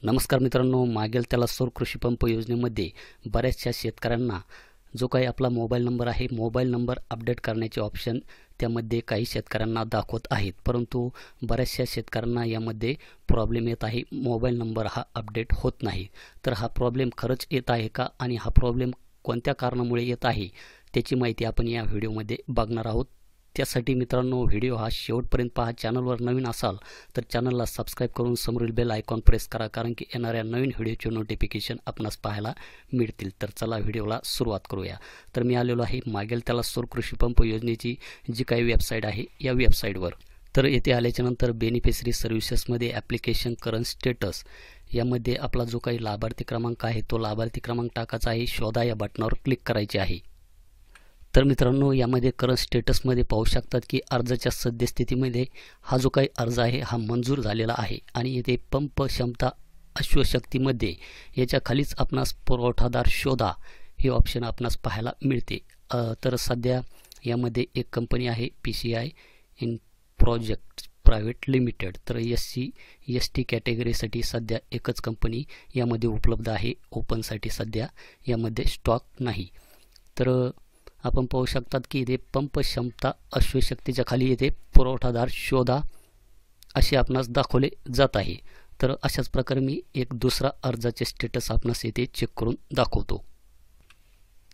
नमस्कार मित्रांनो, मागेल त्याला सौर कृषी पंप योजनेमध्ये बऱ्याचशा शेतकऱ्यांना जो काही आपला मोबाईल नंबर आहे, मोबाईल नंबर अपडेट करण्याचे ऑप्शन त्यामध्ये काही शेतकऱ्यांना दाखवत आहेत, परंतु बऱ्याचशा शेतकऱ्यांना यामध्ये प्रॉब्लेम येत आहे. मोबाईल नंबर हा अपडेट होत नाही. तर हा प्रॉब्लेम खरंच येत आहे का आणि हा प्रॉब्लेम कोणत्या कारणामुळे येत आहे त्याची माहिती आपण या व्हिडिओमध्ये बघणार आहोत. त्यासाठी मित्रांनो, व्हिडिओ हा शेवटपर्यंत पहा. चॅनलवर नवीन असाल तर चॅनलला सबस्क्राईब करून समोरील बेल आयकॉन प्रेस करा, कारण की येणाऱ्या नवीन व्हिडिओचे नोटिफिकेशन आपणास पाहायला मिळतील. तर चला व्हिडिओला सुरुवात करूया. तर मी आलेलो आहे मागेल त्याला सौर कृषी पंप योजनेची जी काही वेबसाईट आहे या वेबसाईटवर. तर येथे आल्याच्यानंतर बेनिफिशरी सर्व्हिसेसमध्ये ॲप्लिकेशन करंट स्टेटस यामध्ये आपला जो काही लाभार्थी क्रमांक आहे तो लाभार्थी क्रमांक टाकायचा आहे. शोधा या बटनावर क्लिक करायचे आहे. तर मित्रांनो, यामध्ये करंट स्टेटसमध्ये पाहू शकतात की अर्जाच्या सद्यस्थितीमध्ये हा जो काही अर्ज आहे हा मंजूर झालेला आहे आणि येथे पंप क्षमता अश्वशक्तीमध्ये याच्या खालीच आपणास पुरवठादार शोधा हे ऑप्शन आपणास पाहायला मिळते. तर सध्या यामध्ये एक कंपनी आहे PCI in project private limited. तर SC ST कॅटेगरीसाठी सध्या एकच कंपनी यामध्ये उपलब्ध आहे. ओपनसाठी सध्या यामध्ये स्टॉक नाही. तर आपण पाहू शकतात की इथे पंप क्षमता अश्वशक्तीच्या खाली येथे पुरवठादार शोधा असे आपणास दाखवले जात आहे. तर अशाच प्रकारे मी एक दुसरा अर्जाचे स्टेटस आपणास येथे चेक करून दाखवतो.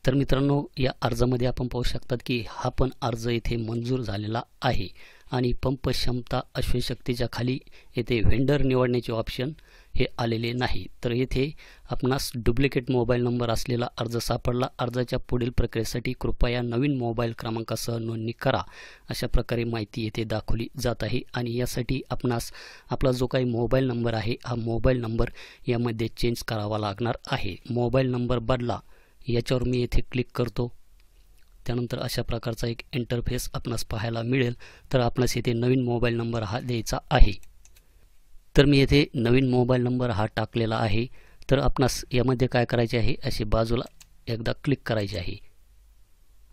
तर मित्रांनो, या अर्जामध्ये आपण पाहू शकतात की हा पण अर्ज येथे मंजूर झालेला आहे आणि पंप क्षमता अश्वशक्तीच्या खाली येथे व्हेंडर निवडण्याचे ऑप्शन हे आलेले नाही. तर येथे आपणास डुप्लिकेट मोबाईल नंबर असलेला अर्ज सापडला. अर्जाच्या पुढील प्रक्रियेसाठी कृपया नवीन मोबाईल क्रमांकासह नोंदणी करा, अशा प्रकारे माहिती येथे दाखवली जात आहे. आणि यासाठी आपणास आपला जो काही मोबाईल नंबर आहे हा मोबाईल नंबर यामध्ये चेंज करावा लागणार आहे. मोबाईल नंबर बदला याच्यावर मी येथे क्लिक करतो. त्यानंतर अशा प्रकारचा एक इंटरफेस आपणास पाहायला मिळेल. तर आपणास येथे नवीन मोबाईल नंबर हा द्यायचा आहे. तर मी येथे नवीन मोबाईल नंबर हा टाकलेला आहे. तर आपणास यामध्ये काय करायचे आहे, असे बाजूला एकदा क्लिक करायचे आहे.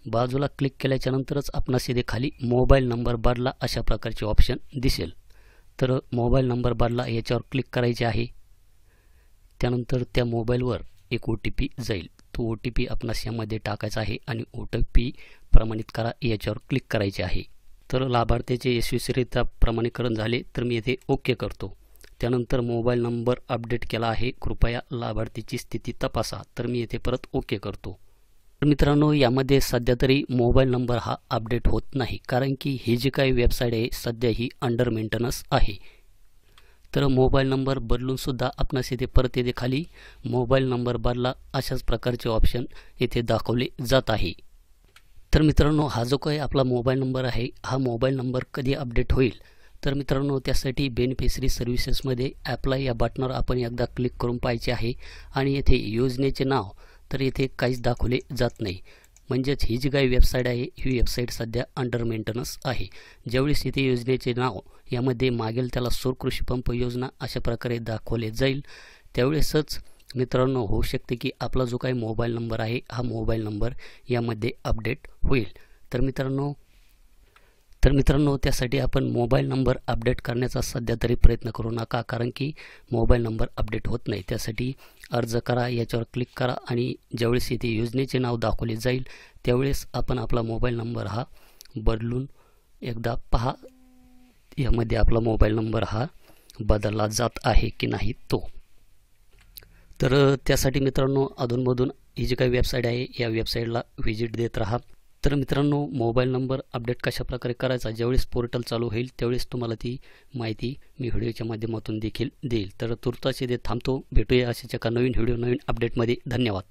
बाजूला क्लिक केल्याच्या नंतरच आपणास येथे खाली मोबाईल नंबर बदला अशा प्रकारचे ऑप्शन दिसेल. तर मोबाईल नंबर बदला याच्यावर क्लिक करायचे आहे. त्यानंतर त्या मोबाईलवर एक OTP जाईल. तो OTP आपणास यामध्ये टाकायचा आहे आणि OTP प्रमाणित करा याच्यावर क्लिक करायचे आहे. तर लाभार्थ्याचे यशस्वीरित्या प्रमाणीकरण झाले. तर मी येथे ओके करतो. त्यानंतर मोबाईल नंबर अपडेट केला आहे, कृपया लाभार्थीची स्थिती तपासा. तर मी येथे परत ओके करतो. तर मित्रांनो, यामध्ये सध्या तरी मोबाईल नंबर हा अपडेट होत नाही, कारण की ही जी काही वेबसाईट आहे सध्या ही अंडर मेंटेनन्स आहे. तर मोबाईल नंबर बदलून सुद्धा आपणास येथे परत येथे खाली मोबाईल नंबर बदला अशाच प्रकारचे ऑप्शन येथे दाखवले जात आहे. तर मित्रांनो, हा जो काही आपला मोबाईल नंबर आहे हा मोबाईल नंबर कधी अपडेट होईल, तर मित्रांनो त्यासाठी बेनिफिशरी सर्व्हिसेसमध्ये ॲप्लाय या बटनावर आपण एकदा क्लिक करून पाहायचे आहे. आणि येथे योजनेचे नाव तर येथे काहीच दाखवले जात नाही. म्हणजेच ही जी काही वेबसाईट आहे ही वेबसाईट सध्या अंडर मेंटेनन्स आहे. ज्यावेळेस इथे योजनेचे नाव यामध्ये मागेल त्याला सौर कृषी पंप योजना अशा प्रकारे दाखवले जाईल, त्यावेळेसच मित्रांनो होऊ शकते की आपला जो काही मोबाईल नंबर आहे हा मोबाईल नंबर यामध्ये अपडेट होईल. तर मित्रांनो त्यासाठी आपण मोबाईल नंबर अपडेट करण्याचा सध्या तरी प्रयत्न करू नका, कारण की मोबाईल नंबर अपडेट होत नाही. त्यासाठी अर्ज करा याच्यावर क्लिक करा आणि ज्यावेळेस इथे योजनेचे नाव दाखवले जाईल त्यावेळेस आपण आपला मोबाईल नंबर हा बदलून एकदा पहा यामध्ये आपला मोबाईल नंबर हा बदलला जात आहे की नाही तो. तर त्यासाठी मित्रांनो अधूनमधून ही जी काही वेबसाईट आहे या वेबसाईटला व्हिजिट देत राहा. तर मित्रांनो, मोबाईल नंबर अपडेट कशा प्रकारे करायचा ज्यावेळेस पोर्टल चालू होईल त्यावेळेस तुम्हाला ती माहिती मी व्हिडिओच्या माध्यमातून देखील देईल. तर तुर्तास इथे थांबतो. भेटूया अशाच एका नवीन व्हिडिओ नवीन अपडेटमध्ये. धन्यवाद.